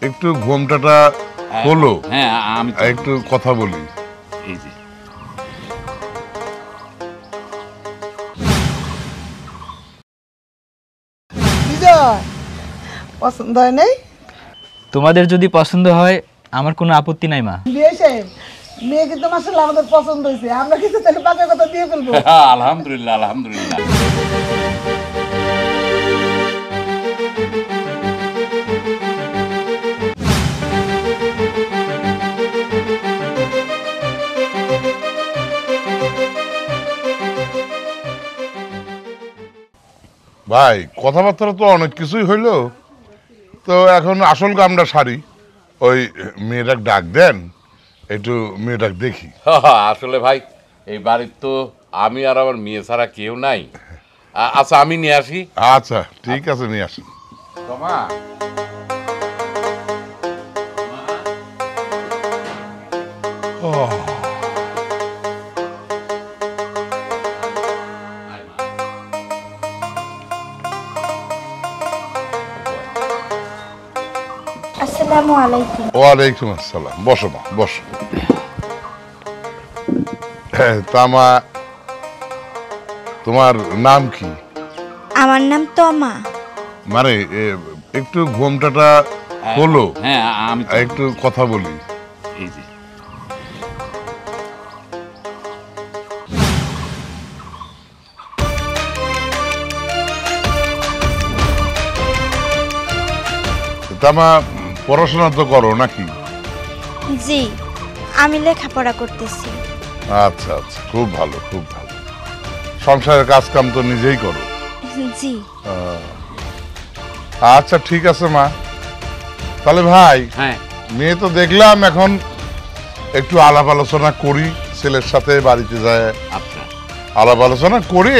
একটু ঘোমটাটা হলো। হ্যাঁ আমি একটু কথা বলি। এই যে বিজয় পছন্দ হয় নাই? তোমাদের যদি পছন্দ হয় আমার কোনো আপত্তি নাই মা। বিয়ে সাহেব মেয়ে কিন্তু মাসাল্লাহ আমাদের পছন্দ হয়েছে, আমরা কিন্তু তাহলে পাকা কথা দিয়ে ফেলবো। আলহামদুলিল্লাহ আলহামদুলিল্লাহ। ভাই কথাবার্তা তো অনেক কিছুই হইলো, তো এখন আসল কামটা সারি। ওই মেয়েটাকে ডাক দেন, একটু মেয়েটাকে দেখি। আসলে ভাই এই বাড়ির তো আমি আর আমার মেয়ে ছাড়া কেউ নাই। আচ্ছা আমি নিয়ে আসি। আচ্ছা ঠিক আছে, নিয়ে আসেন। তোমা আসসালামু আলাইকুম। ওয়ালাইকুম আসসালাম। বসো মা, বসো। হ্যাঁ, তা মা তোমার নাম কি? আমার নাম তমা। মানে একটু ঘোমটাটা হলো। হ্যাঁ আমি একটু কথা বলি। এই যে তা মা পড়াশোনা তো করো নাকি? জি, আমি লেখাপড়া করতেছি। আচ্ছা আচ্ছা, খুব ভালো খুব ভালো। সংসারের কাজ কাম তো নিজেই করো? জি। আচ্ছা ঠিক আছে মা, তাহলে ভাই হ্যাঁ মেয়ে তো দেখলাম, এখন একটু আলাপ আলোচনা করি ছেলের সাথে, বাড়িতে যায় আচ্ছা আলাপ আলোচনা করে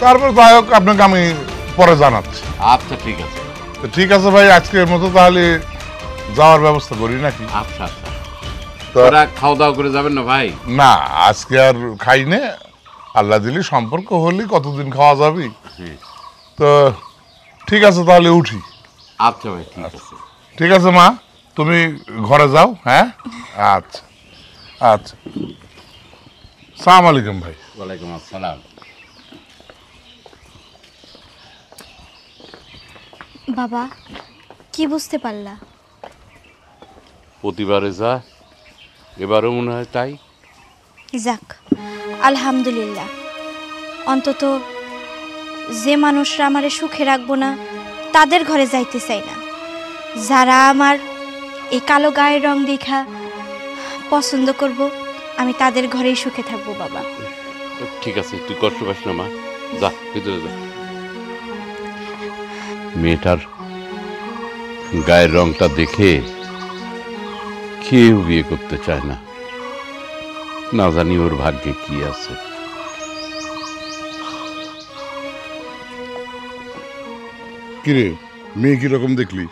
তারপর যাই হোক আপনাকে আমি পরে জানাচ্ছি। আচ্ছা ঠিক আছে। তো ঠিক আছে ভাই, আজকের মতো তাহলে যাওয়ার ব্যবস্থা করি নাকি? আচ্ছা আচ্ছা। তো তোরা খাওয়া দাওয়া করে যাবেন না ভাই? না, আজকে আর খাই নে, আল্লাহ দিলি সম্পর্ক হলি কতদিন খাওয়া যাবে। তো ঠিক আছে তাহলে উঠি। আচ্ছা ভাই ঠিক আছে। ঠিক আছে মা, তুমি ঘরে যাও। হ্যাঁ আচ্ছা আচ্ছা। সালাম আলাইকুম ভাই। ওয়ালাইকুম আসসালাম। বাবা, কি বুঝতে পারলা? প্রতিবারে যা, এবারও মনে হয় তাই। যাক, আলহামদুলিল্লাহ। অন্তত যে মানুষরা আমারে সুখে রাখবো না তাদের ঘরে যাইতে চাই না। যারা আমার এই কালো গায়ের রং দেখা পছন্দ করব, আমি তাদের ঘরেই সুখে থাকবো বাবা। ঠিক আছে, তুই কষ্ট পাস না মা, যা ভিতরে যা। মেয়েটার গায়ের রংটা দেখে কেউ বিয়ে করতে চায় না, না জানি ওর ভাগ্যে কি আছে। কিরে, মেয়ে কিরকম দেখলি?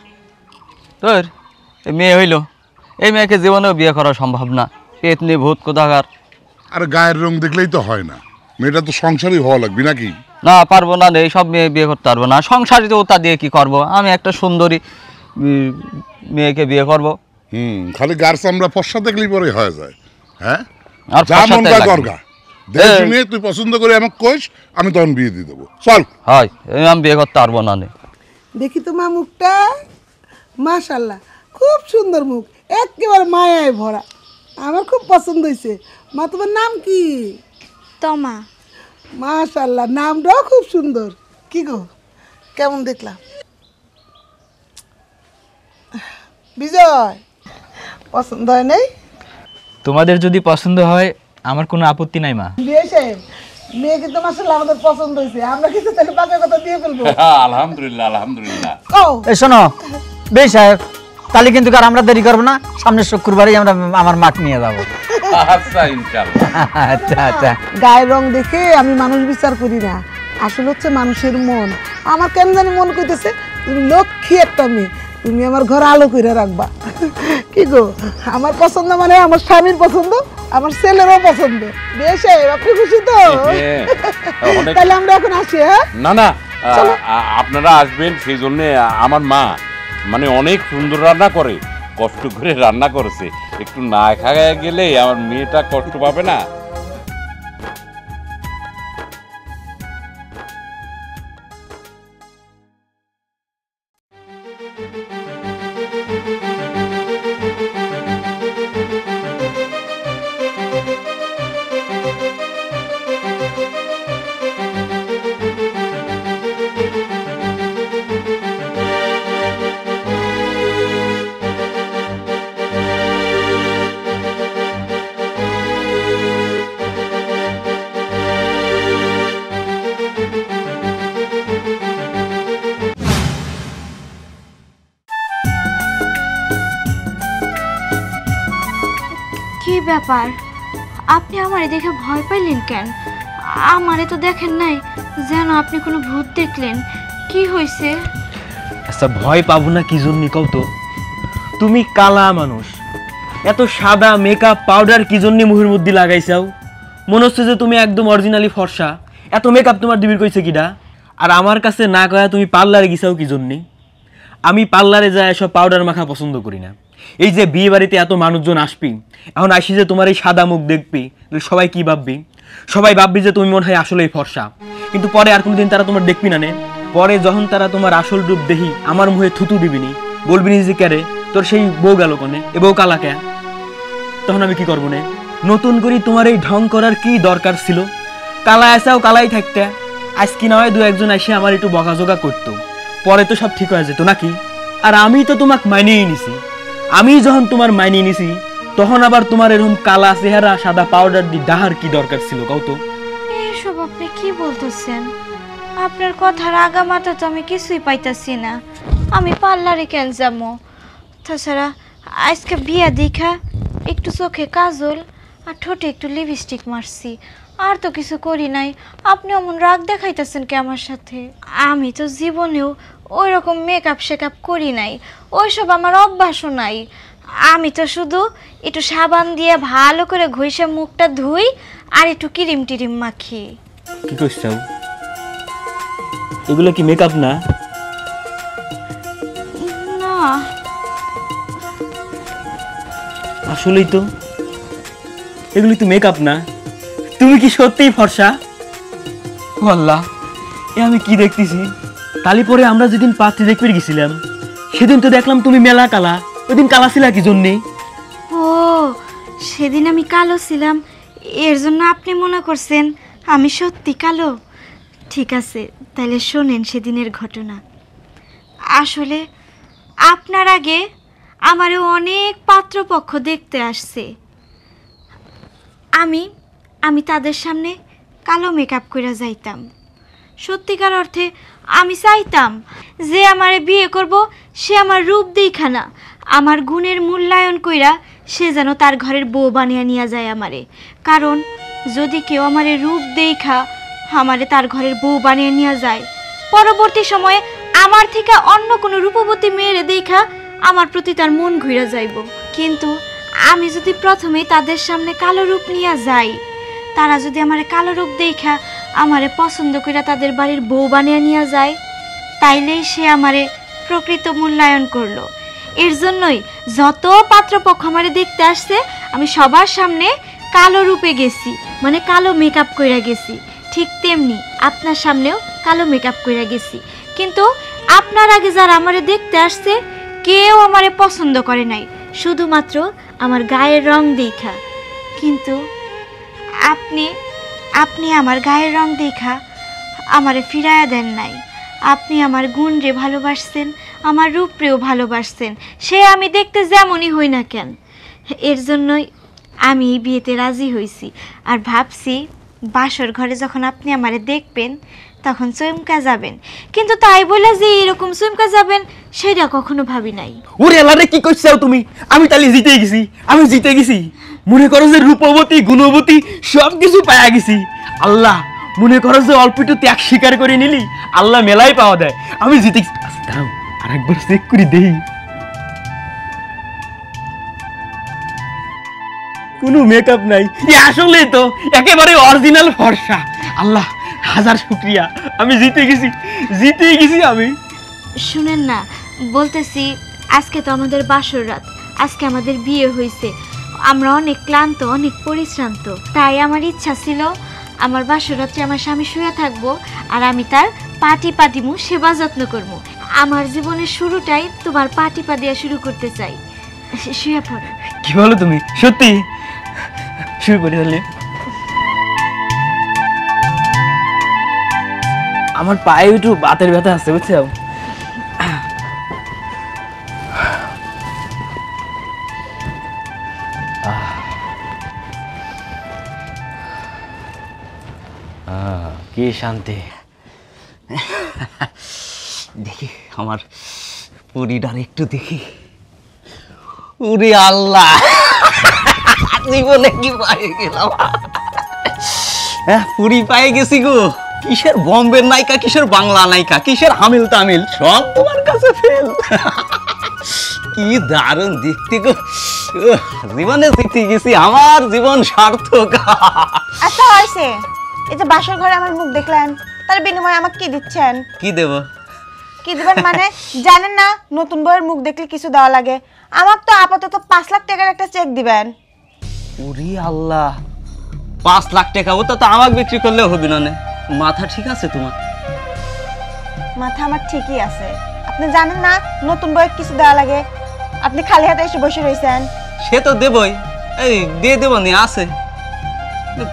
তোর এই মেয়ে হইল, এই মেয়েকে জীবনেও বিয়ে করা সম্ভব না। পেতনি ভূত কোথাকার। আর গায়ের রং দেখলেই তো হয় না, মেয়েটা তো সংসারই হওয়া লাগবে নাকি? না, পারবো না, এই সব মেয়ে বিয়ে করতে পারবো না। সংসারিত ওটা দিয়ে কি করব? আমি একটা সুন্দরী মেয়েকে বিয়ে করব। খালি গার চামড়া ফর্সা দেখলেই পরে হয়ে যায়। হ্যাঁ, আর যা মন ফর্সাতে কয় লাগবে। করগা। দেখ শুনে তুই পছন্দ করে আমাকে কইস, আমি তখন বিয়ে দিয়ে দেবো। চল। হয়, আমি বিয়ে করতে পারবো না। দেখি তো মা মুখটা, মাশাল্লাহ খুব সুন্দর মুখ, একেবারে মায়ায় ভরা। আমার খুব পছন্দ হয়েছে। মা তোমার নাম কি? তমা। মাশাল্লাহ, নামটাও খুব সুন্দর। কি গো, কেমন দেখলাম? বিজয় পছন্দ হয় নাই? তোমাদের যদি পছন্দ হয় আমার কোনো আপত্তি নাই মা। বিয়ে সাহেব মেয়ে কিন্তু মাশাল্লাহ আমাদের পছন্দ হয়েছে, আমরা কিন্তু তাহলে পাকা কথা দিয়ে ফেলবো। আলহামদুলিল্লাহ আলহামদুলিল্লাহ। ও এই শোনো বেশ সাহেব, তাহলে কিন্তু আর আমরা দেরি করবো না, সামনের শুক্রবারই আমরা আমার মাঠ নিয়ে যাবো। আচ্ছা ইনশাআল্লাহ। আচ্ছা আচ্ছা। গায়ের রং দেখে আমি মানুষ বিচার করি না, আসলে হচ্ছে মানুষের মন। আমার কেন জানি মন কইতেছে তুমি লক্ষ্মী একটা মেয়ে, তুমি আমার ঘর আলো করে রাখবা। কি গো, আমার পছন্দ মানে আমার স্বামীর পছন্দ, আমার ছেলেরও পছন্দ। বেশ, আপনি খুশি তো? তাহলে আমরা এখন আসি। হ্যাঁ না না, আপনারা আসবেন সেই জন্য আমার মা মানে অনেক সুন্দর রান্না করে, কষ্ট করে রান্না করেছে। একটু না খাওয়া গেলে আমার মেয়েটা কষ্ট পাবে না? কি ব্যাপার, আপনি আমারে দেখে ভয় পাইলেন কেন? আমারে তো দেখেন নাই, যেন আপনি কোনো ভূত দেখলেন। কি হয়েছে? আচ্ছা, ভয় পাবো না কি জন্য কও তো? তুমি কালা মানুষ, এত সাদা মেকআপ পাউডার কি জন্য মুখের মধ্যে লাগাইছাও? মনে হচ্ছে যে তুমি একদম অরিজিনালি ফর্সা। এত মেকআপ তোমার দিবির কইছে কিডা? আর আমার কাছে না কয়া তুমি পার্লারে গেছাও কি জন্যে? আমি পার্লারে যায় এসব পাউডার মাখা পছন্দ করি না। এই যে বিয়ে বাড়িতে এত মানুষজন আসবি, এখন আসি যে তোমার এই সাদা মুখ দেখবি, সবাই কি ভাববি? সবাই ভাববি যে তুমি মনে হয় আসলেই ফর্সা। কিন্তু পরে আর কোনোদিন তারা তোমার দেখবি না নে। পরে যখন তারা তোমার আসল রূপ দেখি আমার মুখে থুতু দিবিনি, বলবিনি যে ক্যারে তোর সেই বউ গেল কোনে, এ বউ কালা কে? তখন আমি কি করবো নে? নতুন করে তোমার এই ঢং করার কি দরকার ছিল? কালা আসাও কালাই থাকতে, আজ কি না হয় দু একজন এসে আমার একটু বকাঝোকা করতো, পরে তো সব ঠিক হয়ে যেত নাকি? আর আমি তো তোমাকে মানিয়ে নিছি। আমি যখন তোমার মানিয়ে নিছি তখন আবার তোমার এরকম কালা চেহারা সাদা পাউডার দিয়ে ডাহার কি দরকার ছিল কও তো? এসব আপনি কি বলতেছেন? আপনার কথার আগামাথা তো আমি কিছুই পাইতাছি না। আমি পার্লারে কেন যাবো? তাছাড়া আজকে বিয়া দেখা একটু চোখে কাজল আর ঠোঁটে একটু লিপস্টিক মারছি, আর তো কিছু করি নাই। আপনি অমন রাগ দেখাইতেছেন কি আমার সাথে? আমি তো জীবনেও ওই রকম মেকআপ শেকআপ করি নাই, ওইসব আমার অভ্যাসও নাই। আমি তো শুধু একটু সাবান দিয়ে ভালো করে ঘষে মুখটা ধুই আর একটু ক্রিম টিরিম মাখি। কি করছো? এগুলো কি মেকআপ না? না, আসলেই তো এগুলি তো মেকআপ না। তুমি কি সত্যিই ফর্সা? ও আল্লাহ, এ আমি কি দেখতেছি? তালি পরে আমরা যেদিন পাত্রী দেখতে গেছিলাম সেদিন তো দেখলাম তুমি মেলা কালা। ওই দিন কালা ছিলা কি জন্যে? ও সেদিন আমি কালো ছিলাম, এর জন্য আপনি মনে করছেন আমি সত্যি কালো? ঠিক আছে, তাহলে শোনেন সেদিনের ঘটনা। আসলে আপনার আগে আমারও অনেক পাত্রপক্ষ দেখতে আসছে। আমি তাদের সামনে কালো মেকআপ করে যাইতাম। সত্যিকার অর্থে আমি চাইতাম যে আমারে বিয়ে করব সে আমার রূপ দেখা না, আমার গুণের মূল্যায়ন কইরা সে যেন তার ঘরের বউ বানিয়ে নিয়ে যায় আমারে। কারণ যদি কেউ আমারে রূপ দেখা আমারে তার ঘরের বউ বানিয়ে নিয়ে যায়, পরবর্তী সময়ে আমার থেকে অন্য কোনো রূপবতী মেয়েরে দেখা আমার প্রতি তার মন ঘুরে যাইব। কিন্তু আমি যদি প্রথমেই তাদের সামনে কালো রূপ নিয়ে যাই, তারা যদি আমারে কালো রূপ দেখা আমারে পছন্দ করে তাদের বাড়ির বউ বানিয়ে নিয়ে যায়, তাইলেই সে আমারে প্রকৃত মূল্যায়ন করলো। এর জন্যই যত পাত্রপক্ষ আমারে দেখতে আসছে আমি সবার সামনে কালো রূপে গেছি, মানে কালো মেকআপ কইরা গেছি। ঠিক তেমনি আপনার সামনেও কালো মেকআপ কইরা গেছি। কিন্তু আপনার আগে যারা আমারে দেখতে আসছে কেউ আমারে পছন্দ করে নাই, শুধুমাত্র আমার গায়ের রং দেখা। কিন্তু আপনি আমার গায়ের রং দেখা আমারে ফিরাইয়া দেন নাই। আপনি আমার গুণ রে ভালোবাসছেন, আমার রূপ রেও ভালোবাসছেন, সে আমি দেখতে যেমনই হই না কেন। এর জন্যই আমি এই বিয়েতে রাজি হয়েছি। আর ভাবছি বাসর ঘরে যখন আপনি আমারে দেখবেন তখন চমকা যাবেন। কিন্তু তাই বলে যে এরকম চমকা যাবেন সেটা কখনো ভাবি নাই। ওরে আল্লাহ রে, কি করছো তুমি? আমি তাহলে জিতে গেছি। মনে করো যে রূপবতী গুণবতী সব কিছু পাওয়া গেছি। আল্লাহ, মনে করো যে অল্প একটু ত্যাগ স্বীকার করে নিলি, আল্লাহ মেলাই পাওয়া দেয়। আমি জিতে গেছি। দাঁড়াও, আরেকবার চেক করে দেই। কোনো মেকআপ নাই, আসলে তো একেবারে অরিজিনাল ফর্সা। আল্লাহ হাজার শুকরিয়া, আমি জিতে গেছি আমি। শুনেন না, বলতেছি আজকে তো আমাদের বাসর রাত, আজকে আমাদের বিয়ে হয়েছে, আমরা অনেক ক্লান্ত, অনেক পরিশ্রান্ত, তাই আমার ইচ্ছা ছিল আমার বাসর রাত্রে আমার স্বামী শুয়ে থাকবো আর আমি তার পাটি পাতিমু, সেবা যত্ন করবো। আমার জীবনের শুরুটাই তোমার পাটি পা দিয়ে শুরু করতে চাই। শুয়ে পড়ো। কি বলো তুমি? সত্যি? শুয়ে পড়ি তাহলে। আমার পায়ে একটু বাতের ব্যথা আছে, বুঝছো? কি শান্তি। দেখি আমার পরিটার একটু দেখি। ওরে আল্লাহ, জীবনে কি পায়ে গেলাম। পুরি পায়ে গেছি গো। কিসের বম্বের নায়িকা, কিসের বাংলা নায়িকা, কিসের হামিল তামিল, সব তোমার কাছে ফেল। কি দারুণ দেখতে গো। জীবনে জিতে গেছি, আমার জীবন সার্থক। আচ্ছা হয়েছে, এই যে বাসর ঘরে আমার মুখ দেখলেন, তার বিনিময়ে আমাকে কি দিচ্ছেন? কি দেব? কি দিবেন মানে জানেন না, নতুন বউয়ের মুখ দেখলে কিছু দেওয়া লাগে। আমার তো আপাতত 5 লাখ টাকার একটা চেক দিবেন। ওরে আল্লাহ, 5 লাখ টাকা? ওটা তো আমাকে বিক্রি করলেও হবে না। মাথা ঠিক আছে তোমার? মাথা আমার ঠিকই আছে। আপনি জানেন না নতুন বউয়ের কিছু দেওয়া লাগে? আপনি খালি হাতে এসে বসে রয়েছেন। সে তো দেবই, এই দিয়ে দেবো নি, আছে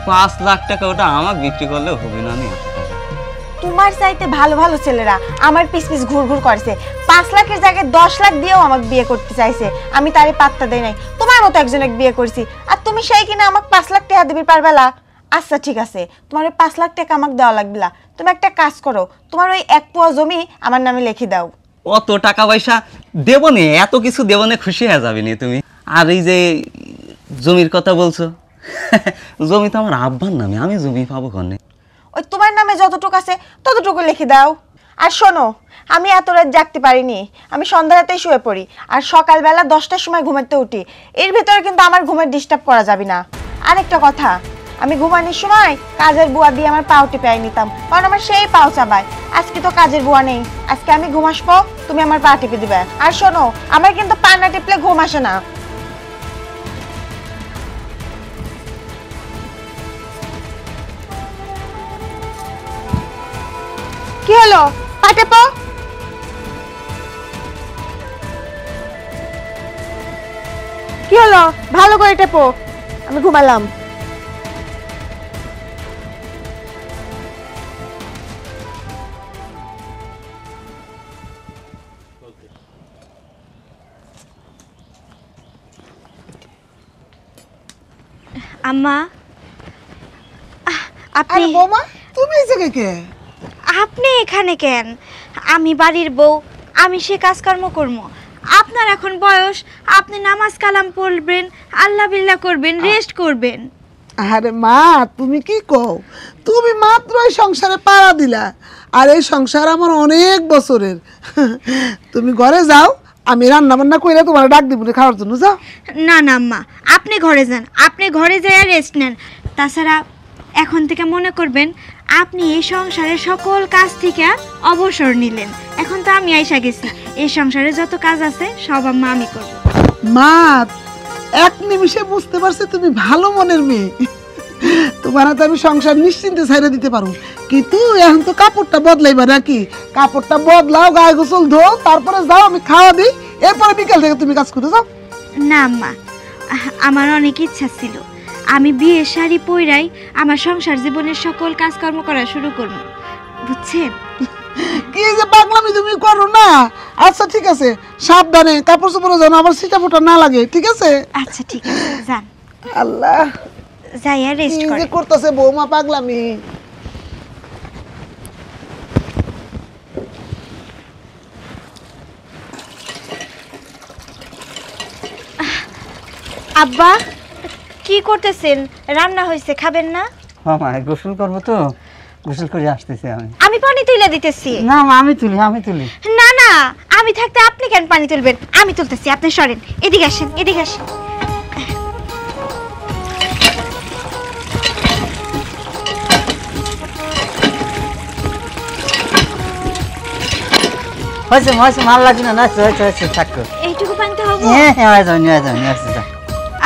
5 লাখ টাকা, ওটা আমাকে বিক্রি করলেও হবে না। তোমার চাইতে ভালো ভালো ছেলেরা আমার পিছ পিছ ঘুর ঘুর করছে, 5 লাখের জায়গায় 10 লাখ দিয়েও আমাকে বিয়ে করতে চাইছে। আমি তারে পাত্তা দেই নাই, তোমার মতো একজনকে বিয়ে করছি, আর তুমি সেই কিনা আমাকে 5 লাখ টাকা দিবি পারবেলা? আচ্ছা ঠিক আছে, তোমার ওই 5 লাখ টাকা আমাকে দেওয়া লাগবে না। তুমি একটা কাজ করো, তোমার ওই 1 পোয়া জমি আমার নামে লিখে দাও। অত টাকা পয়সা দেবো নে, এত কিছু দেবো নে, খুশি হয়ে যাবে নি তুমি। আর এই যে জমির কথা বলছো, জমি তো আমার আব্বার নামে, আমি জমি পাবো কনে? ওই তোমার নামে যতটুকু আছে ততটুকু লিখে দাও। আর শোনো, আমি এত রাত জাগতে পারিনি, আমি সন্ধ্যা রাতেই শুয়ে পড়ি, আর সকালবেলা 10টার সময় ঘুমাতে উঠি। এর ভিতরে কিন্তু আমার ঘুমের ডিস্টার্ব করা যাবে না। আরেকটা কথা, আমি ঘুমানোর সময় কাজের বুয়া দিয়ে আমার পাও টিপে নিতাম, কারণ আমার সেই পাও চাবায়। আজকে তো কাজের বুয়া নেই, আজকে আমি ঘুম আসবো, তুমি আমার পা টিপে দিবে। আর শোনো, আমার কিন্তু পা না টিপলে ঘুম আসে না। কি হলো? পা টেপো। কি হলো? ভালো করে টেপো, আমি ঘুমালাম। আম্মা, আরে আপনি বৌমা, তুমি এই জায়গায় কে? আপনি এখানে কেন? আমি বাড়ির বউ, আমি সে কাজকর্ম করবো। আপনার এখন বয়স, আপনি নামাজ কালাম পড়বেন, আল্লাহ বিল্লাহ করবেন, রেস্ট করবেন। আরে মা, তুমি কি কও? তুমি মাত্র এই সংসারে পাড়া দিলা, আর এই সংসার আমার অনেক বছরের। তুমি ঘরে যাও, আমি রান্না বান্না কইরা তোমার ডাক দিব খাওয়ার জন্য, যাও। না না আম্মা, আপনি ঘরে যান, আপনি ঘরে যাইয়া রেস্ট নেন। তাছাড়া এখন থেকে মনে করবেন আপনি এই সংসারের সকল কাজ থেকে অবসর নিলেন। এখন তো আমি আইসা গেছি, এই সংসারে যত কাজ আছে সব আম্মা আমি করব। মা, এক নিমিষে বুঝতে পারছি তুমি ভালো মনের মেয়ে। তোমার হাতে আমি সংসার নিশ্চিন্তে ছাইড়া দিতে পারো, কিন্তু এখন তো কাপড়টা বদলাইবা নাকি? কাপড়টা বদলাও, গায়ে গোসল ধো, তারপরে যাও, আমি খাওয়া দিই, এরপরে বিকেল থেকে তুমি কাজ করে যাও। না আম্মা, আমার অনেক ইচ্ছা ছিল আমি বিয়ের শাড়ি পইরাই আমার সংসার জীবনের সকল কাজকর্ম করা শুরু করব, বুঝছেন? কি যে পাগলামি তুমি করো না। আচ্ছা ঠিক আছে, সাবধানে কাপড় চোপড়ে যেন আবার ছিটা ফোটা না লাগে, ঠিক আছে? আচ্ছা ঠিক আছে, যান। আল্লাহ, যাইয়া রেস্ট কি যে করেন। করতেছে বৌমা পাগলামি। আব্বা, কি করতেছেন? রান্না হয়েছে, খাবেন না? মামা গোসল করবো তো, গোসল করে আসতেছি আমি। আমি পানি তুলে দিতেছি। না মা, আমি তুলি, আমি তুলি। না না, আমি থাকতে আপনি কেন পানি তুলবেন? আমি তুলতেছি, আপনি সরেন, এদিকে আসেন, এদিকে আসেন। হয়েছে হয়েছে মাল লাগবে না, হয়েছে হয়েছে হয়েছে থাকো। এইটুকু পানিতে হবে? হ্যাঁ হ্যাঁ হয়ে যাবে নিয়ে যাবে নিয়ে আসছে যা।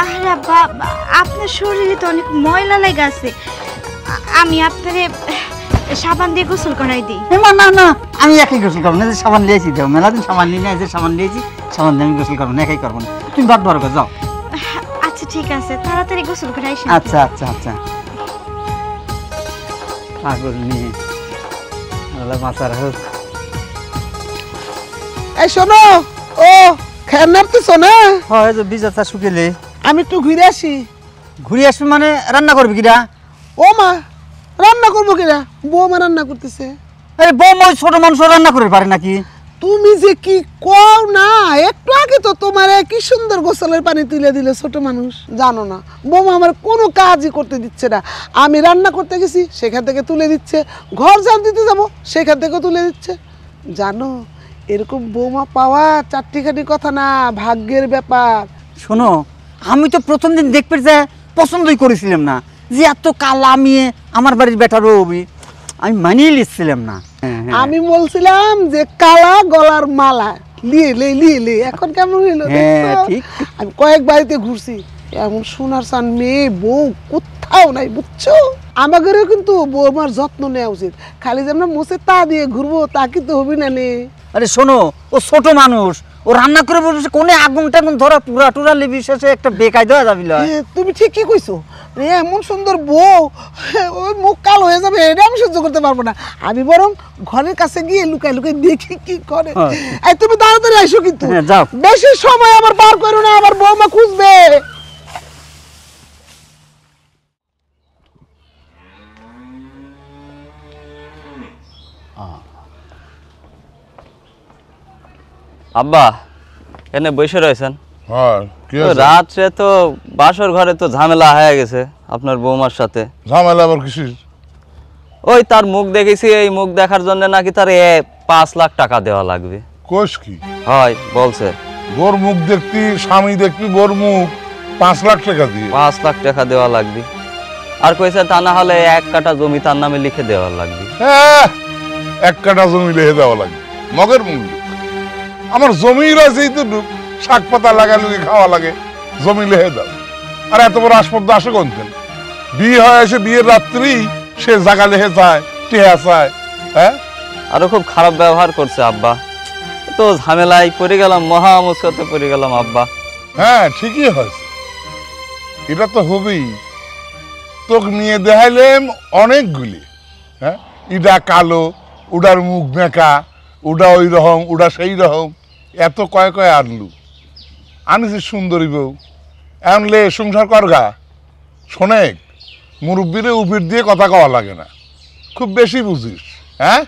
আরে আব্বা, আপনার শরীরে তো অনেক ময়লা লেগে আছে, আমি আপনারে সাবান দিয়ে গোসল করাই দিই। না না না, আমি একাই গোসল করবো না, যে সাবান লিয়েছি দেও, মেলাদিন সাবান নিয়ে যে সাবান লিয়েছি, সাবান দিয়ে আমি গোসল করবো না, একাই করবো না। তুমি বাদ বার করে যাও। আচ্ছা ঠিক আছে, তাড়াতাড়ি গোসল করে আইসেন। আচ্ছা আচ্ছা আচ্ছা। পাগল নিয়ে মাথার হোক। এই শোনো, ও খেয়াল নাড়তেছো না? হয় যে বীজ আচ্ছা শুকেলে আমি একটু ঘুরে আসি। ঘুরে আসবি মানে রান্না করবি কিরা? ও মা, রান্না করবো কিনা? বৌমা রান্না করতেছে। আরে বৌমা ওই ছোট মানুষ রান্না করে পারে নাকি? তুমি যে কি কও না, একটু আগে তো তোমার কি সুন্দর গোসলের পানি তুলে দিলে ছোট মানুষ, জানো না? বৌমা আমার কোনো কাজই করতে দিচ্ছে না। আমি রান্না করতে গেছি, সেখান থেকে তুলে দিচ্ছে। ঘর ঝাড় দিতে যাবো, সেখান থেকেও তুলে দিচ্ছে। জানো, এরকম বৌমা পাওয়া চারটিখানি কথা না, ভাগ্যের ব্যাপার। শোনো, আমি তো প্রথম দিন দেখতে যে পছন্দই করেছিলাম না, যে এত কালা মেয়ে আমার বাড়ির বেটার বউবি, আমি মানিয়ে নিচ্ছিলাম না। আমি বলছিলাম যে কালা গলার মালা লিয়ে এখন কেমন হইলো? হ্যাঁ, ঠিক। আমি কয়েক বাড়িতে ঘুরছি, এমন সোনার চান মেয়ে বউ কোথাও নাই, বুঝছো? আমাদেরও কিন্তু বৌমার যত্ন নেওয়া উচিত। খালি যে আমরা মুছে তা দিয়ে ঘুরবো তা কিন্তু হবে না নে। আরে শোনো, ও ছোট মানুষ, ও রান্না করে বসে কোনে আগুন টাগুন ধরা পুরা টুরা লেবি শেষে একটা বেকায় দেওয়া যাবিল। তুমি ঠিকই কইছো, এমন সুন্দর বউ, ওই মুখ কাল হয়ে যাবে, এটা আমি সহ্য করতে পারবো না। আমি বরং ঘরের কাছে গিয়ে লুকাই লুকাই দেখি কি করে। এই তুমি তাড়াতাড়ি আইসো কিন্তু, যাও। বেশি সময় আবার পার করো না, আবার বৌমা খুঁজবে। আব্বা এনে বসে রয়েছেন? হ্যাঁ, কি তো হয়েছে? রাত্রে তো বাসর ঘরে তো ঝামেলা হয়ে গেছে আপনার বৌমার সাথে। ঝামেলা আবার কিসের? ওই তার মুখ দেখেছি, এই মুখ দেখার জন্য নাকি তার 5 লাখ টাকা দেওয়া লাগবে। কোষ কি? হয় বলছে গোর মুখ দেখতি, স্বামী দেখবি, গোর মুখ 5 লাখ টাকা দিয়ে। 5 লাখ টাকা দেওয়া লাগবে। আর কইছে তা না হলে 1 কাঠা জমি তার নামে লিখে দেওয়া লাগবে। হ্যাঁ, 1 কাঠা জমি লিখে দেওয়া লাগবে, মগের মূল্য। আমার জমি রয়েছে তো, শাক পাতা লাগালুগি খাওয়া লাগে, জমি লিখে দাও। আর এত বড় আসপদ্দ আসে কোনদিন? বিয়ে হয় এসে বিয়ের রাত্রি সে জায়গা লিখে যায়, টেহা চায়। হ্যাঁ, আরো খুব খারাপ ব্যবহার করছে আব্বা। তো ঝামেলায় পড়ে গেলাম, মহা মুশকিলে পড়ে গেলাম আব্বা। হ্যাঁ, ঠিকই হয়েছে, এটা তো হবেই। তোকে নিয়ে দেখাইলাম অনেকগুলি। হ্যাঁ, ইডা কালো, উডার মুখ বেঁকা, উডা ওই রকম, উডা সেই রকম, এত কয় কয় আনলু। আনিস সুন্দরী বউ, আনলে সংসার করগা। শোনেক, মুরব্বীরে উপির দিয়ে কথা কওয়া লাগে না, খুব বেশি বুঝিস। হ্যাঁ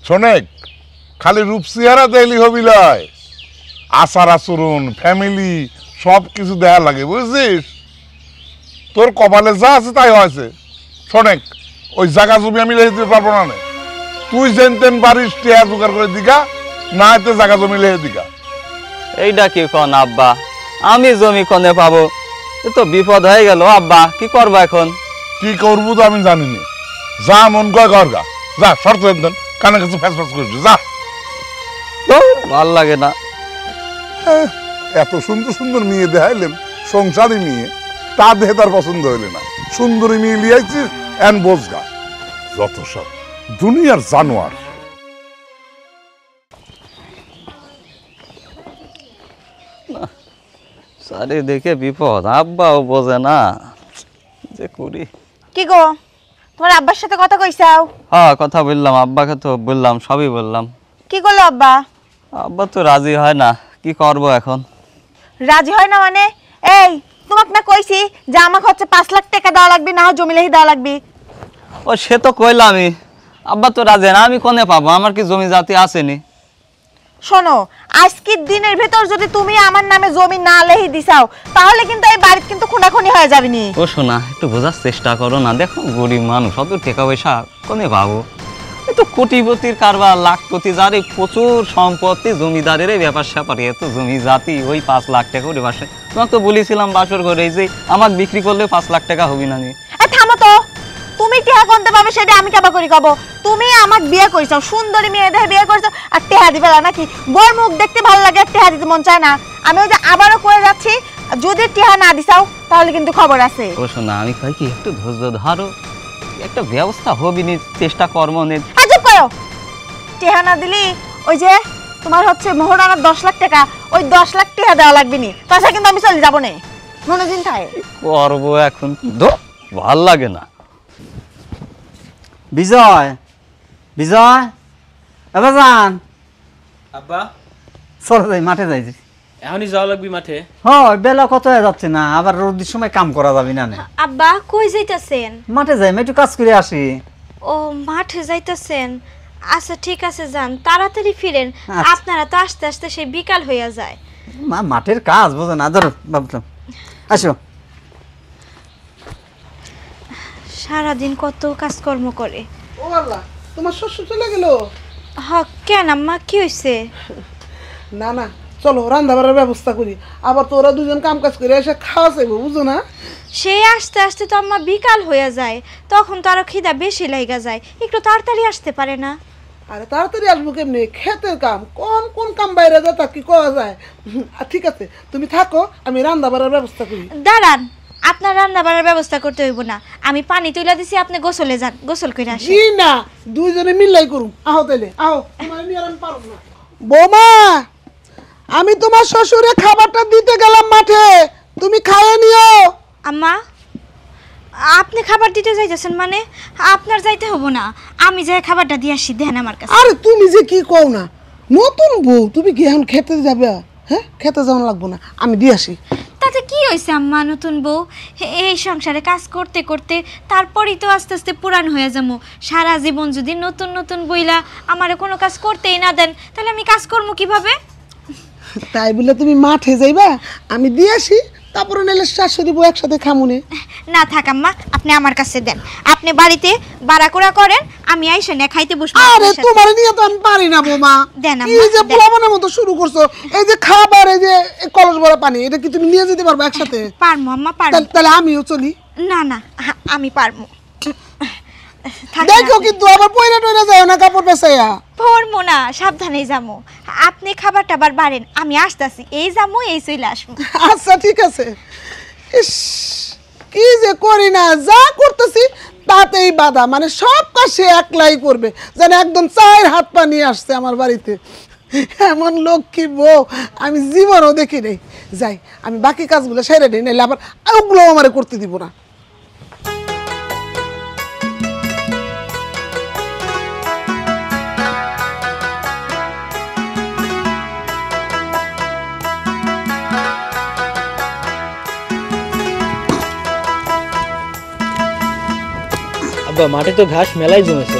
শোনেক, খালি রূপ চেহারা দেখলি হবি লয়, আচার আচরণ, ফ্যামিলি সব কিছু দেখা লাগে, বুঝছিস? তোর কপালে যা আছে তাই হয়েছে। শোনেক, ওই জায়গা জমি আমি লিখে দিতে পারবো না। তুই যেন তেন পারিস টেয়া জোগাড় করে দিগা, না এতে জায়গা জমি লিখে দিগা। এইটা কি কোন আব্বা? আমি জমি কোনে পাবো? এ তো বিপদ হয়ে গেল আব্বা, কি করবো এখন? কি করবো তো আমি জানি না, যা মন কয় করগা, যা। শর্ত দেন, কানে কাছে ফ্যাস ফ্যাস করছিস, যা। ভাল লাগে না। এত সুন্দর সুন্দর মেয়ে দেখাইলেন, সংসারী মেয়ে, তা দেখে তার পছন্দ হইলে না। সুন্দরী মেয়ে লিয়াইছিস এন বোঝগা, যত সব দুনিয়ার জানোয়ার। চারিদিকে বিপদ, আব্বাও বোঝে না যে করি কি গো, তোমার আব্বার সাথে কথা কইছাও? হ্যাঁ, কথা বললাম, আব্বাকে তো বললাম, সবই বললাম। কি করলো আব্বা? আব্বা তো রাজি হয় না, কি করব এখন? রাজি হয় না মানে? এই তোমাকে না কইছি যে আমাকে হচ্ছে 5 লাখ টাকা দেওয়া লাগবে, না হয় জমি লিখে দেওয়া লাগবে। ও সে তো কইলামই, আব্বা তো রাজি না। আমি কোনে পাবো? আমার কি জমি জাতি আসেনি? শোনো, আজকের দিনের ভেতর যদি তুমি আমার নামে জমি না লিখে দিছাও, তাহলে কিন্তু এই বাড়িতে কিন্তু খুনাখুনি হয়ে যাবে নি। ও শোনা, একটু বোঝার চেষ্টা করো না। দেখো গরিব মানুষ, অত টাকা পয়সা কোনে পাবো? এই তো কোটিপতির কারবার, লাখপতি, যার এই প্রচুর সম্পত্তি, জমিদারের এই ব্যাপার স্যাপার, এত জমি জাতি, ওই 5 লাখ টাকা করে বাসে। তোমাকে তো বলেছিলাম বাসর ঘরে যে আমার বিক্রি করলে 5 লাখ টাকা হবি না। থামো তো, তুমি টেহা কোনতে পাবে সেটা আমি কেবা করি কব? তুমি আমাক বিয়ে করিছো, সুন্দরী মেয়ে দেখে বিয়ে করিছো, আর টেহা দিবে না নাকি? বর মুখ দেখতে ভালো লাগে, আর টেহা দিতে মন চায় না। আমি ওই যে আবারও করে যাচ্ছি, যদি টেহা না দিছাও তাহলে কিন্তু খবর আছে। ও শোনা, আমি কই কি একটু ধৈর্য ধরো, একটা ব্যবস্থা হবে নি, চেষ্টা কর্ম নে। চুপ করো। টেহা না দিলি ওই যে তোমার হচ্ছে মোহরানার 10 লাখ টাকা, ওই 10 লাখ টাকা দেওয়া লাগবে নি, তাছাড়া কিন্তু আমি চলে যাবো না। মনে দিন থাকে করবো এখন, ভাল লাগে না। বিজয়, বিজয়, এবার যান। আব্বা চলো যাই, মাঠে যাই। এখনই যাওয়া লাগবি মাঠে? হ্যাঁ, বেলা কত হয়ে যাচ্ছে না, আবার রোদের সময় কাম করা যাবে না। আব্বা কই যাইতাছেন? মাঠে যাই, একটু কাজ করে আসি। ও মাঠে যাইতাছেন, আচ্ছা ঠিক আছে যান, তাড়াতাড়ি ফিরেন। আচ্ছা। আপনারা তো আস্তে আস্তে সেই বিকাল হইয়া যায়। মাঠের কাজ বোঝে না, ধরো ভাবলাম। আসো। সারাদিন কত কাজকর্ম করে। ও আল্লাহ, তোমার শ্বশুর চলে গেল? হ, কেন আম্মা কি হইছে? না না, চলো রান্না বাড়ার ব্যবস্থা করি, আবার তোরা দুজন কাম কাজ করে এসে খাওয়া চাইবো, বুঝো না? সেই আস্তে আস্তে তো আম্মা বিকাল হইয়া যায়, তখন তো আরো খিদা বেশি লাইগা যায়, একটু তাড়াতাড়ি আসতে পারে না? আরে তাড়াতাড়ি আসবো কেমনি, ক্ষেতের কাম, কোন কোন কাম বাইরে যায় তা কি করা যায়? ঠিক আছে, তুমি থাকো, আমি রান্না বাড়ার ব্যবস্থা করি। দাঁড়ান, আপনার রান্না বাড়ার ব্যবস্থা করতে হইব না, আমি পানি তুইলা দিছি, আপনি গোসলে যান, গোসল করে আসেন। জি না, দুইজনে মিললাই করুম। আহো তাইলে, আহো, তোমার নিয়ে আর আমি পারবো না। বৌমা, আমি তোমার শ্বশুরে খাবারটা দিতে গেলাম মাঠে, তুমি খাইয়ে নিও। আম্মা, আপনি খাবার দিতে যাইতেছেন মানে? আপনার যাইতে হবো না, আমি যাই খাবারটা দিয়ে আসি, দেন আমার কাছে। আরে তুমি যে কি কও না, নতুন বউ, তুমি কি এখন খেতে যাবে? হ্যাঁ, খেতে যাওয়া লাগবো না, আমি দিয়ে আসি। তাতে কি হয়েছে আম্মা, নতুন বউ, এই সংসারে কাজ করতে করতে তারপরই তো আস্তে আস্তে পুরান হয়ে যাবো। সারা জীবন যদি নতুন নতুন বইলা আমারে কোনো কাজ করতেই না দেন, তাহলে আমি কাজ করবো কিভাবে? তাই বলে তুমি মাঠে যাইবা, আমি দিয়ে আসি, তারপরে নাহলে শাশুড়ি বউ একসাথে খামুনে। না থাক আম্মা, আপনি আমার কাছে দেন, আপনি বাড়িতে বাড়াকুড়া করেন, আমি আইসা না খাইতে বসবো। আরে তোমার নিয়ে তো আমি পারি না বৌমা, দেন কি আম্মা, যে দেন। পোলাপানের মতো শুরু করছো। এই যে খাবার, এই যে এই কলস ভরা পানি, এটা কি তুমি নিয়ে যেতে পারবে একসাথে? পারমু আম্মা, পারমু। তাহলে আমিও চলি। না না, আমি পারমু। থাক না, দেখো কিন্তু আবার পয়রা টয়রা যায় না কাপড় পেছাইয়া। পরমু না, সাবধানে যামু। আপনি খাবার টাবার বাড়েন, আমি আসতাছি, এই যামু এই চলে আসবো। আচ্ছা ঠিক আছে। ইস, কি যে করি না, যা করতেছি তাতেই বাধা, মানে সব কাজ সে একলাই করবে, যেন একদম 4 হাত পা নিয়ে আসছে আমার বাড়িতে। এমন লক্ষ্মী বউ আমি জীবনও দেখি নেই। যাই, আমি বাকি কাজগুলো সেরে নিই, নাহলে আবার ওগুলো আমার করতে দিব না। আব্বা মাঠে তো ঘাস মেলাই জমেছে।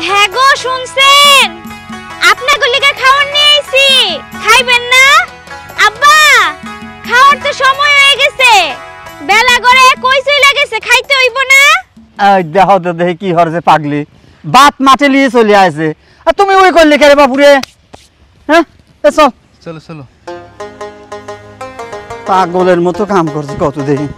হ্যাঁ গো, শুনছেন? আপনার গলিকা খাওয়ার নিয়ে আইছি, খাইবেন না? আব্বা, খাওয়ার তো সময় হয়ে গেছে, বেলা গড়ে কই চলে গেছে, খাইতে হইব না? এই দেখো তো, দেখি কি হরছে পাগলি, বাত মাঠে নিয়ে চলে আসে, আর তুমি ওই করলে কে রে বাপুরে? হ্যাঁ, চল চলো চলো। পাগলের মতো কাম করছে কত দেখি।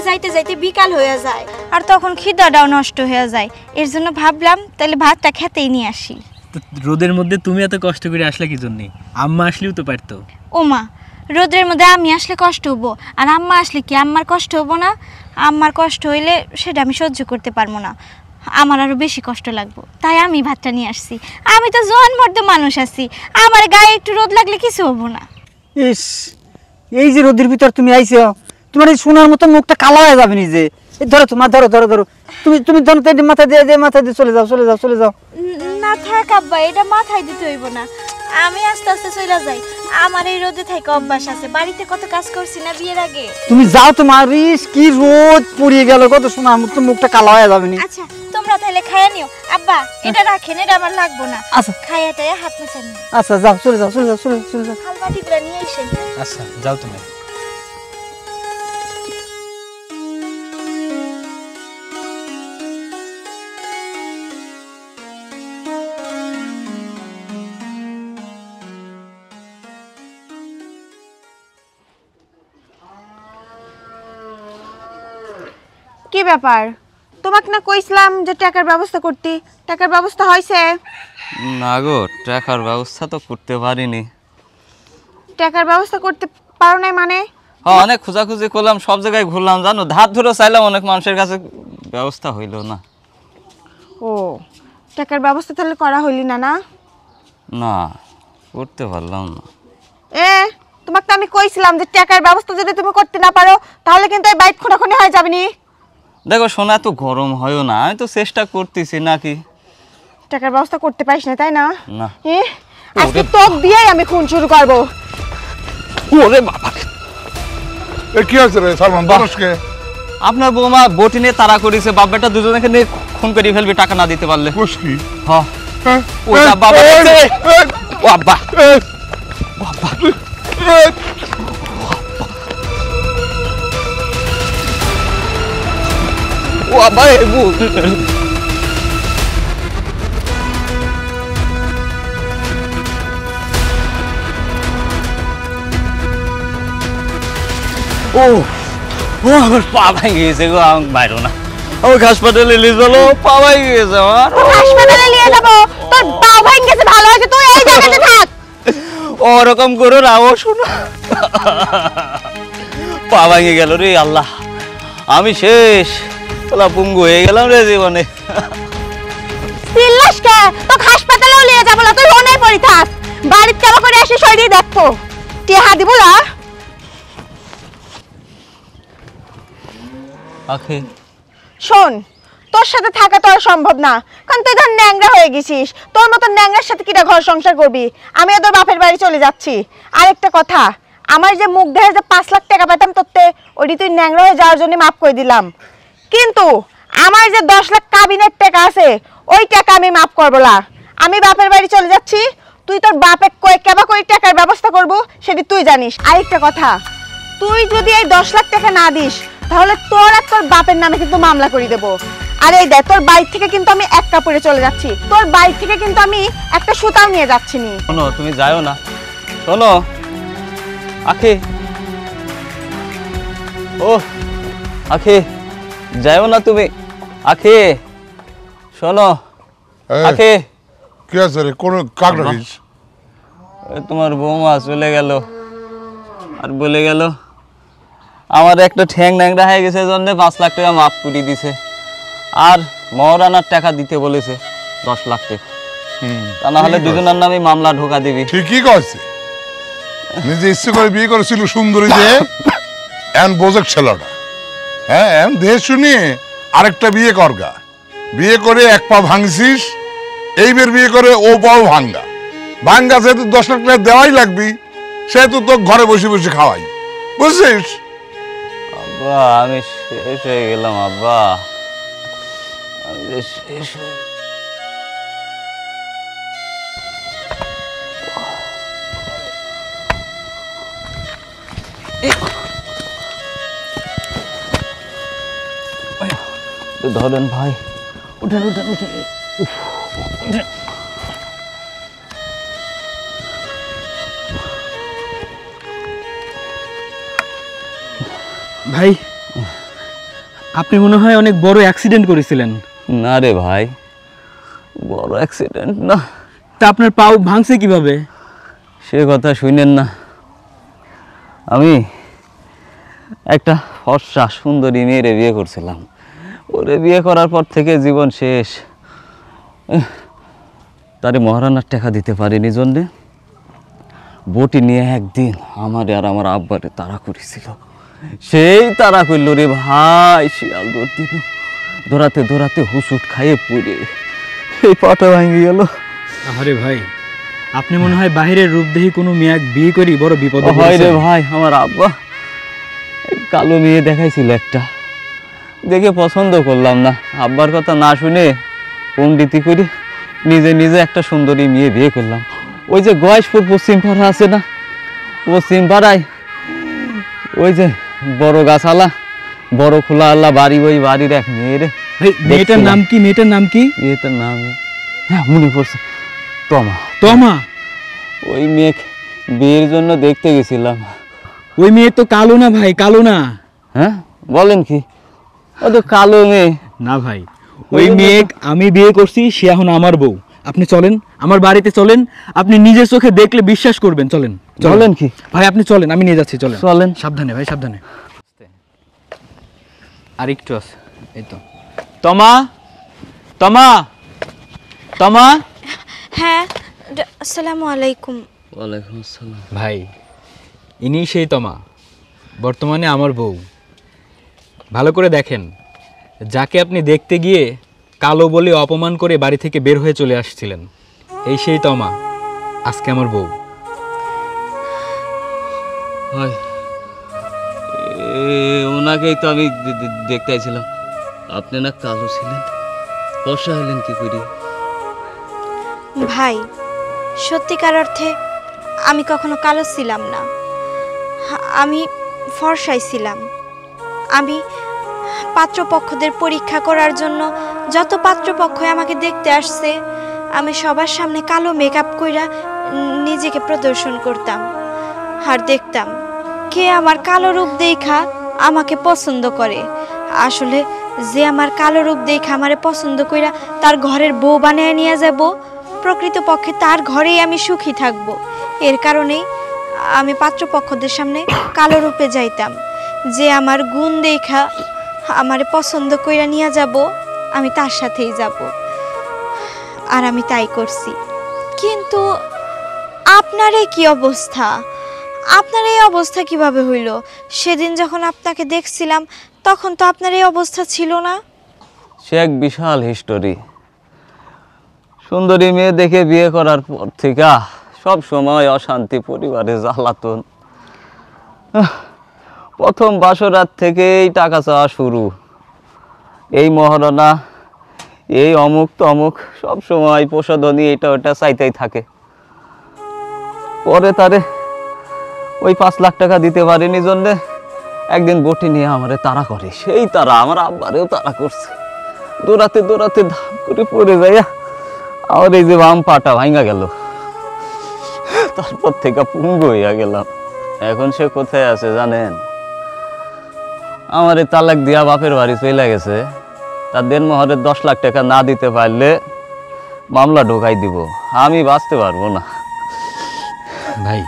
যাইতে যাইতে বিকাল হয়ে যায় আর তখন খিদাটাও নষ্ট হয়ে যায়। এর জন্য ভাবলাম তাহলে ভাতটা খেতেই নিয়ে আসি। তো রোদের মধ্যে তুমি এত কষ্ট করে আসলে কি জন্য? আম্মা আসলেও তো পারতো। ওমা, রোদের মধ্যে আমি আসলে কষ্ট হবো আর আম্মা আসলে কি আম্মার কষ্ট হবো না? আম্মার কষ্ট হইলে সেটা আমি সহ্য করতে পারবো না, আমার আরো বেশি কষ্ট লাগবো। তাই আমি ভাতটা নিয়ে আসছি। আমি তো জন্মর্দ মানুষ আছি, আমার গায়ে একটু রোদ লাগলে কিছু হবো না। ইস, এই যে রোদের ভিতর তুমি আইছো, তোমার এই সোনার মতো মুখটা কালো হয়ে যাবে নিজে। এই ধরো তোমার, ধরো ধরো ধরো, তুমি ধরো তো, মাথা দিয়ে চলে যাও চলে যাও চলে যাও। না থাক আব্বা, এটা মাথায় দিতে হইব না, আমি আস্তে আস্তে চলে যাই। আমার এই রোদে থেকে অভ্যাস আছে, বাড়িতে কত কাজ করছি না বিয়ের আগে। তুমি যাও, তোমার ইস কি রোদ পড়িয়ে গেল, কত সোনার মতো মুখটা কালো হয়ে যাবে নি। আচ্ছা তোমরা তাহলে খাইয়া নিও। আব্বা এটা রাখেন, এটা আমার লাগবো না। আচ্ছা খাইয়া টাইয়া হাত মুছে নিও। আচ্ছা যাও, চলে যাও চলে যাও চলে যাও চলে যাও। থাল বাটিগুলো নিয়ে এসেন। আচ্ছা যাও তুমি। কি ব্যাপার, তোমাকে না কইছিলাম যে টাকার ব্যবস্থা করতে, টাকার ব্যবস্থা হয়েছে? না গো, টাকার ব্যবস্থা তো করতে পারিনি। টাকার ব্যবস্থা করতে পারো নাই মানে? হ্যাঁ, অনেক খোঁজাখুঁজি করলাম, সব জায়গায় ঘুরলাম জানো, ধার ধরে চাইলাম অনেক মানুষের কাছে, ব্যবস্থা হইল না। ও, টাকার ব্যবস্থা তাহলে করা হইলি না? না না, করতে পারলাম না। তোমাকে তো আমি কইছিলাম যে টাকার ব্যবস্থা যদি তুমি করতে না পারো তাহলে কিন্তু এই বাইক খোঁড়াখুনি হয়ে যাবে নি। দেখো সোনা, এত গরম হয়ও না, আমি তো চেষ্টা করতেছি নাকি। টাকার ব্যবস্থা করতে পারিস না তাই না? না। আজকে তোক দিয়েই আমি খুন শুরু করব। ওরে বাবা, এ কি হয়েছে রে সালমান? মানুষকে আপনার বৌমা বটি নিয়ে তাড়া করেছে, বাপ বেটা দুজনকে নিয়ে খুন করে ফেলবে টাকা না দিতে পারলে। মুশকি হ্যাঁ, ওটা বাবা বাবা বাবা। ও বাবা, ও ও আমার পা ভেঙে গেছে গো, আমি বাইরো না। ওই হাসপাতালে নিয়ে চলো, পা ভেঙে গেছে আমার। হাসপাতালে নিয়ে যাব? তোর পা ভেঙে গেছে, ভালো হয়েছে তুই এই জায়গাতে থাক। ওরকম করো না, ও শোনো, পা ভেঙে গেল রে আল্লাহ, আমি শেষ, তোলা পুঙ্গু হয়ে গেলাম রে জীবনে। চিল্লাস কে? তোকে হাসপাতালেও নিয়ে যাব না, তুই ওনে পড়ে থাক। বাড়িতে কেমন করে এসে শরীর দেখতো, টিহা দিব না। আখে শোন, তোর সাথে থাকা তো আর সম্ভব না, কারণ তুই ধর ন্যাংরা হয়ে গেছিস। তোর মতো ন্যাংরার সাথে কিটা ঘর সংসার করবি? আমি তোর বাপের বাড়ি চলে যাচ্ছি। আরেকটা কথা, আমার যে মুখ দেখে যে 5 লাখ টাকা পেতাম তোরতে, ওইটি তুই ন্যাংরা হয়ে যাওয়ার জন্য মাফ করে দিলাম। কিন্তু আমার যে 10 লাখ কাবিনের টাকা আছে, ওই টাকা আমি মাফ করবো না। আমি বাপের বাড়ি চলে যাচ্ছি, তুই তোর বাপে কয়ে কেবা করে টাকার ব্যবস্থা করবো সেটি তুই জানিস। আরেকটা কথা, তুই যদি এই 10 লাখ টাকা না দিস তাহলে তোর আর তোর বাপের নামে কিন্তু মামলা করে দেবো। আর এই দেখ, তোর বাড়ি থেকে কিন্তু আমি এক কাপড়ে চলে যাচ্ছি, তোর বাড়ি থেকে কিন্তু আমি একটা সুতাও নিয়ে যাচ্ছি নি। শোনো, তুমি যাও না, শোনো আখে, ও আখে যাও না তুমি, আখে শোনো আখে। কি আছে রে? কোন কাক রাখিস? তোমার বৌমা চলে গেল আর বলে গেল আমার একটা ঠ্যাং ন্যাংরা হয়ে গেছে, জন্য 5 লাখ টাকা মাফ করে দিছে, আর মহারানার টাকা দিতে বলেছে 10 লাখ টাকা, তা না হলে দুজনের নামে মামলা ঢোকা দিবি। ঠিকই কইছে, নিজে ইচ্ছে করে বিয়ে করেছিল সুন্দরী যে, এন বোঝক ছেলেটা। হ্যাঁ, এন দেহ শুনিয়ে আরেকটা বিয়ে করগা, বিয়ে করে এক পা ভাঙছিস, এইবার বিয়ে করে ও পাও ভাঙ্গা। ভাঙ্গা যেহেতু 10 লাখ টাকা দেওয়াই লাগবি, সেহেতু তো ঘরে বসে বসে খাওয়াই, বুঝছিস? আব্বা আমি শেষ হয়ে গেলাম, আব্বা আমি শেষ হয়ে ধরেন ভাই, উঠেন উঠেন উঠেন। ভাই আপনি মনে হয় অনেক বড় অ্যাক্সিডেন্ট করেছিলেন। না রে ভাই, বড় অ্যাক্সিডেন্ট না। তা আপনার পাও ভাঙছে কিভাবে? সে কথা শুনেন না। আমি একটা ফর্সা সুন্দরী মেয়েরে বিয়ে করছিলাম। ওরে বিয়ে করার পর থেকে জীবন শেষ। তারে মহারানার টাকা দিতে পারিনি জন্যে বটি নিয়ে একদিন আমারে আর আমার আব্বারে তাড়া করেছিল। সেই তাড়া করল রে ভাই, শিয়াল দৌড় দিল। দৌড়াতে দৌড়াতে হুসুট খাইয়ে পড়ে এই পাটা ভাঙে গেল। আরে ভাই, আপনি মনে হয় বাহিরের রূপদেহী কোনো মেয়ে বিয়ে করি বড় বিপদে হয় রে ভাই। আমার আব্বা কালো মেয়ে দেখাইছিল একটা, দেখে পছন্দ করলাম না। আব্বার কথা না শুনে পণ্ডিতি করে নিজে নিজে একটা সুন্দরী মেয়ে বিয়ে করলাম। ওই যে গয়েশপুর পশ্চিম পাড়া আছে না, পশ্চিম পাড়ায় ওই যে বড় গাছালা, বড় খোলা আল্লাহ বাড়ি, ওই বাড়ির এক মেয়ের। মেয়েটার নাম কি? মেয়েটার নাম কি? মেয়েটার নাম হ্যাঁ মনে পড়ছে, তমা। তমা? ওই মেয়ে বিয়ের জন্য দেখতে গেছিলাম। ওই মেয়ে তো কালো না ভাই, কালো না। হ্যাঁ বলেন কি? ও তো কালো মেয়ে না ভাই, ওই মেয়ে আমি বিয়ে করছি, সে এখন আমার বউ। আপনি চলেন আমার বাড়িতে, চলেন। আপনি নিজের চোখে দেখলে বিশ্বাস করবেন। চলেন। চলেন কি ভাই? আপনি চলেন, আমি নিয়ে যাচ্ছি। চলেন চলেন। সাবধানে ভাই, সাবধানে। আর একটু আছে, এই তো। তমা, তমা, তমা। হ্যাঁ, আসসালামু আলাইকুম। ওয়ালাইকুম আসসালাম। ভাই, ইনি সেই তমা, বর্তমানে আমার বউ। ভালো করে দেখেন, যাকে আপনি দেখতে গিয়ে কালো বলে অপমান করে বাড়ি থেকে বের হয়ে চলে আসছিলেন, এই সেই তমা আজকে আমার বউ। হয় ওনাকেই তো আমি দেখতে আইছিলাম। আপনি না কালো ছিলেন, ফর্সা হলেন কি করি? ভাই, সত্যিকার অর্থে আমি কখনো কালো ছিলাম না, আমি ফর্সাই ছিলাম। আমি পাত্রপক্ষদের পরীক্ষা করার জন্য যত পাত্রপক্ষ আমাকে দেখতে আসছে, আমি সবার সামনে কালো মেকআপ কইরা নিজেকে প্রদর্শন করতাম আর দেখতাম কে আমার কালো রূপ দেখা আমাকে পছন্দ করে। আসলে যে আমার কালো রূপ দেখা আমারে পছন্দ কইরা তার ঘরের বউ বানিয়ে নিয়ে যাব, প্রকৃতপক্ষে তার ঘরেই আমি সুখী থাকব। এর কারণেই আমি পাত্রপক্ষদের সামনে কালো রূপে যাইতাম। যে আমার গুণ দেখা আমারে পছন্দ কইরা নিয়ে যাব, আমি তার সাথেই যাব। আর আমি তাই করছি। কিন্তু আপনার এই কি অবস্থা? আপনার এই অবস্থা কিভাবে হইল? সেদিন যখন আপনাকে দেখছিলাম তখন তো আপনার এই অবস্থা ছিল না। সে এক বিশাল হিস্টোরি। সুন্দরী মেয়ে দেখে বিয়ে করার পর থেকে সব সময় অশান্তি, পরিবারে জ্বালাতন। প্রথম বাসরাত থেকেই টাকা চাওয়া শুরু। এই মহারণা, এই অমুক তমুক, সব সময় প্রসাধনী এটা ওটা চাইতেই থাকে। পরে তারে ওই 5 লাখ টাকা দিতে পারিনি জন্যে একদিন বটি নিয়ে আমারে তাড়া করে। সেই তারা আমার আব্বারেও তাড়া করছে। দৌড়াতে দৌড়াতে ধাম করে পড়ে যাইয়া আমার এই যে বাম পাটা ভাঙা গেল। তারপর থেকে পুঙ্গু হইয়া গেলাম। এখন সে কোথায় আছে জানেন? আমার এই তালাক দিয়া বাপের বাড়ি চলে গেছে। তার দেনমোহরের 10 লাখ টাকা না দিতে পারলে মামলা ঢোকাই দিব। আমি বাঁচতে পারবো না। ভাই,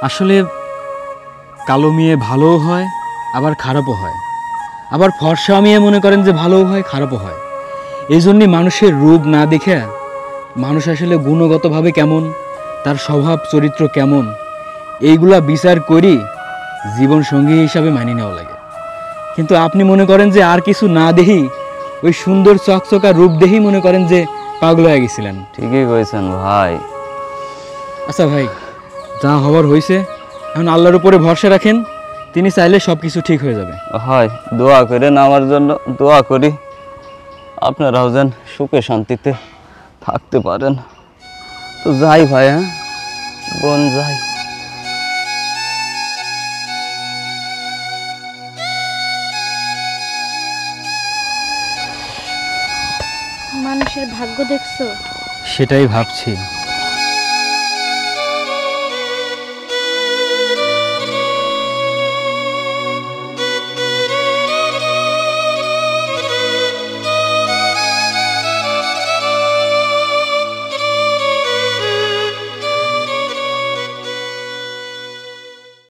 আসলে কালো মেয়ে ভালোও হয় আবার খারাপও হয়, আবার ফর্সা মেয়ে মনে করেন যে ভালোও হয় খারাপও হয়। এই জন্যে মানুষের রূপ না দেখে মানুষ আসলে গুণগতভাবে কেমন, তার স্বভাব চরিত্র কেমন, এইগুলা বিচার করি জীবনসঙ্গী হিসাবে মানিয়ে নেওয়া লাগে। কিন্তু আপনি মনে করেন যে আর কিছু না দেখি ওই সুন্দর চকচকা রূপ দেখেই মনে করেন যে পাগল হয়ে গেছিলেন। ঠিকই কইছেন ভাই। আচ্ছা ভাই, যা হওয়ার হয়েছে, এখন আল্লাহর উপরে ভরসা রাখেন, তিনি চাইলে সব কিছু ঠিক হয়ে যাবে। হয়, দোয়া করেন আমার জন্য। দোয়া করি আপনারাও যেন সুখে শান্তিতে থাকতে পারেন। তো যাই ভাই, হ্যাঁ বোন যাই। মানুষের ভাগ্য দেখছো? সেটাই ভাবছি।